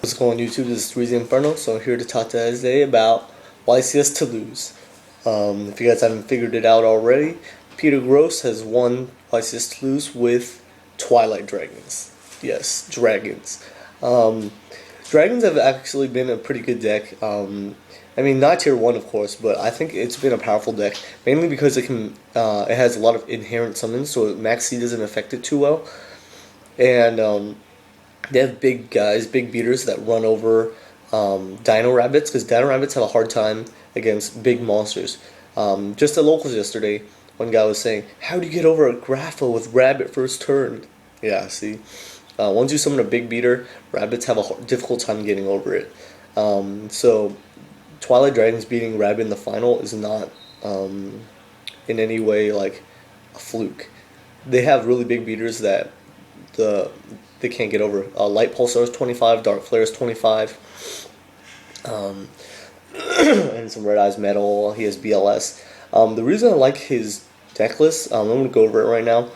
What's going on YouTube? This is 3zinferno, so I'm here to talk to you today about YCS Toulouse. If you guys haven't figured it out already, Peter Gross has won YCS Toulouse with Twilight Dragons. Yes, dragons. Dragons have actually been a pretty good deck. I mean, not tier 1 of course, but I think it's been a powerful deck, mainly because it has a lot of inherent summons, so Max C doesn't affect it too well. And they have big guys, big beaters that run over Dino Rabbits, because Dino Rabbits have a hard time against big monsters. Just at locals yesterday, one guy was saying, "How do you get over a Grapho with Rabbit first turn?" Yeah, see, once you summon a big beater, Rabbits have a difficult time getting over it. So Twilight Dragons beating Rabbit in the final is not in any way like a fluke. They have really big beaters that they can't get over. Light Pulsar is 25, Dark Flare is 25, and some Red Eyes Metal. He has BLS. The reason I like his deck list, I'm going to go over it right now.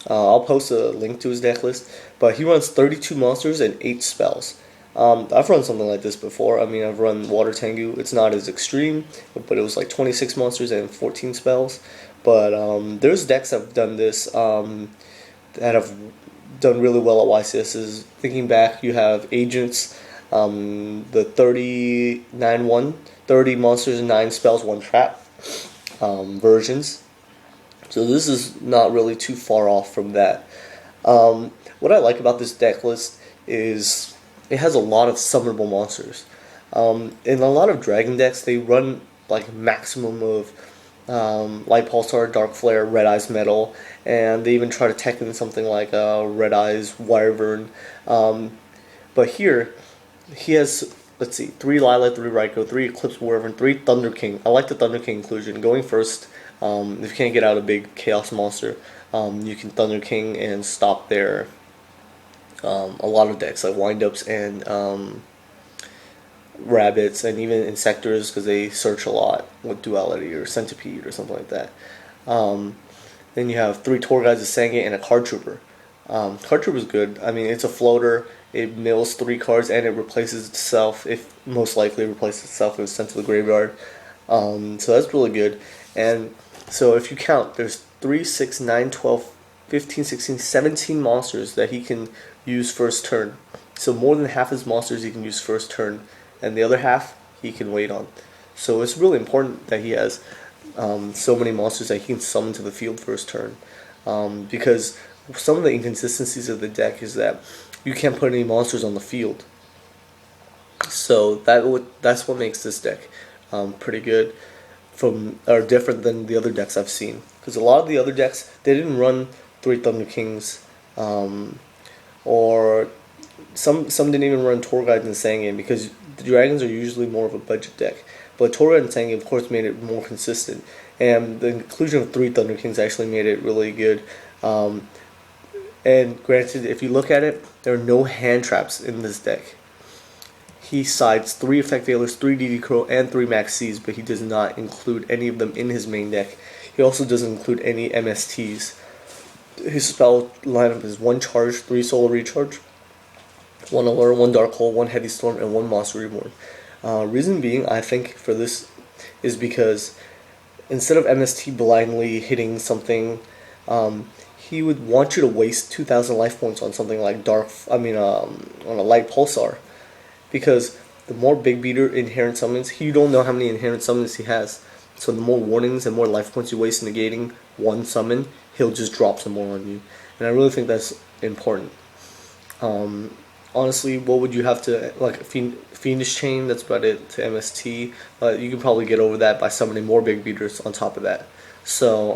I'll post a link to his deck list, but he runs 32 monsters and 8 spells. I've run something like this before. I mean, I've run Water Tengu. It's not as extreme, but it was like 26 monsters and 14 spells. But there's decks that have done this that have done really well at YCS's. Thinking back, you have Agents, the 39-1, 30 monsters and 9 spells, 1 trap versions. So this is not really too far off from that. What I like about this deck list is it has a lot of summonable monsters. In a lot of Dragon decks, they run like maximum of Light Pulsar, Dark Flare, Red Eyes Metal, and they even try to tech in something like Red Eyes Wyvern. But here, he has, let's see, 3 Lilac, 3 Raikou, 3 Eclipse Wyvern, 3 Thunder King. I like the Thunder King inclusion. Going first, if you can't get out a big Chaos monster, you can Thunder King and stop their a lot of decks like Windups and Rabbits, and even Insectors, because they search a lot with Duality or Centipede or something like that. Then you have 3 Tour Guides, a Tsang, and a Card Trooper. Card Trooper is good. I mean, it's a floater. It mills 3 cards and it replaces itself. If most likely replaces itself if it's sent to the graveyard. So that's really good. And so if you count, there's 3, 6, 9, 12, 15, 16, 17 monsters that he can use first turn. So more than half his monsters he can use first turn, and the other half he can wait on. So it's really important that he has so many monsters that he can summon to the field first turn, because some of the inconsistencies of the deck is that you can't put any monsters on the field. So that's what makes this deck pretty good or different than the other decks I've seen. Because a lot of the other decks, they didn't run 3 Thunder Kings, or some didn't even run Tour Guides and Tsang, because the Dragons are usually more of a budget deck. But Tour Guide and Tsang, of course, made it more consistent. And the inclusion of 3 Thunder Kings actually made it really good. And granted, if you look at it, there are no hand traps in this deck. He sides 3 Effect Veilers, 3 DD Crow, and 3 Max Cs, but he does not include any of them in his main deck. He also doesn't include any MSTs. His spell lineup is 1 Charge, 3 Solar Recharge, 1 Allure, 1 Dark Hole, 1 Heavy Storm, and 1 Monster Reborn. Reason being, I think, for this is because instead of MST blindly hitting something, he would want you to waste 2,000 life points on something like on a Light Pulsar, because the more big beater inherent summons, you don't know how many inherent summons he has. So the more warnings and more life points you waste negating one summon, he'll just drop some more on you. And I really think that's important. Honestly, what would you have to, like Fiendish Chain, that's about it, to MST. You can probably get over that by summoning more big beaters on top of that. So,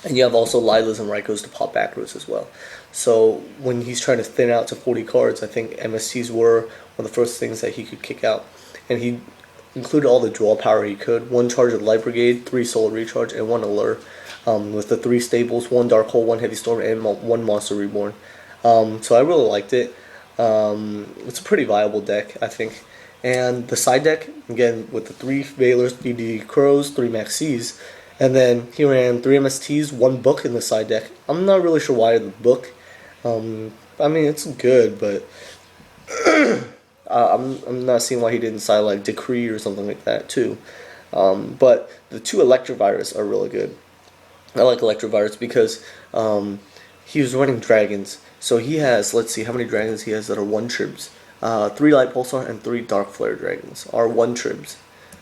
and you have also Lilas and Raikous to pop backwards as well. So when he's trying to thin out to 40 cards, I think MSTs were one of the first things that he could kick out. And he included all the draw power he could. 1 Charge of Light Brigade, 3 Solar Recharge, and 1 Allure. With the 3 staples, 1 Dark Hole, 1 Heavy Storm, and 1 Monster Reborn. So I really liked it. It's a pretty viable deck, I think. And the side deck, again, with the 3 Veilers, 3 DD Crows, 3 Max Cs, and then he ran 3 MSTs, 1 book in the side deck. I'm not really sure why the book. I mean, it's good, but I'm not seeing why he didn't sign like Decree or something like that too. But the two Electrovirus are really good. I like Electrovirus because he was running dragons. So he has, let's see how many dragons he has that are 1 tribs. 3 Light Pulsar and 3 Dark Flare dragons are 1 tribs.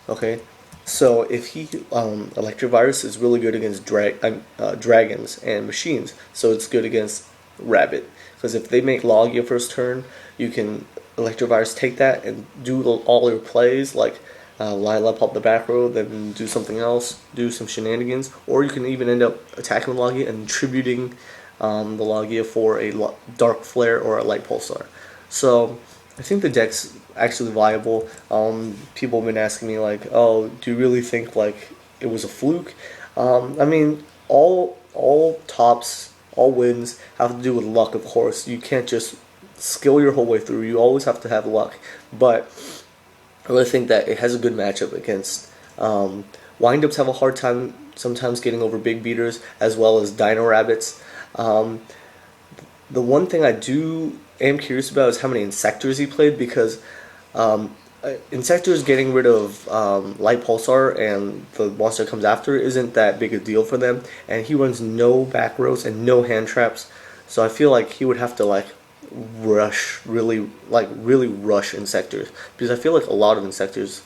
Okay, so if he Electrovirus is really good against dragons and machines, so it's good against Rabbit. Because if they make Logia first turn, you can Electrovirus take that and do all your plays like line up the back row, then do something else, do some shenanigans, or you can even end up attacking the Logia and tributing the Logia for a Dark Flare or a Light Pulsar. So I think the deck's actually viable. People have been asking me like, oh, do you really think like it was a fluke? I mean, all tops, all wins have to do with luck, of course. You can't just skill your whole way through. You always have to have luck. But I really think that it has a good matchup against windups. Have a hard time sometimes getting over big beaters as well as Dino Rabbits. The one thing I am curious about is how many Insectors he played, because Insectors getting rid of Light Pulsar and the monster comes after isn't that big a deal for them, and he runs no back rows and no hand traps, so I feel like he would have to like really rush Insectors, because I feel like a lot of Insectors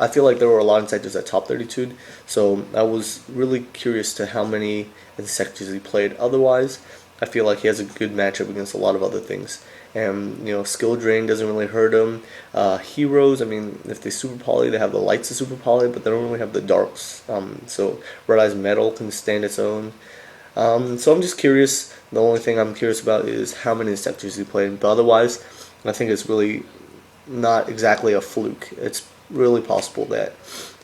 I feel like there were a lot of Insectors at top 32, so I was really curious to how many Insectors he played. Otherwise, I feel like he has a good matchup against a lot of other things. And, skill drain doesn't really hurt him. Heroes, I mean, if they super poly, they have the lights of super poly, but they don't really have the darks. So Red Eye's Metal can stand its own. So I'm just curious. The only thing I'm curious about is how many Insectors he played. But otherwise, I think it's really not exactly a fluke. It's really possible that,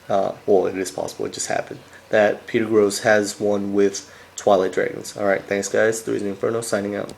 well, it is possible, it just happened, that Peter Gross has won with Twilight Dragons. Alright, thanks guys, 3zinferno signing out.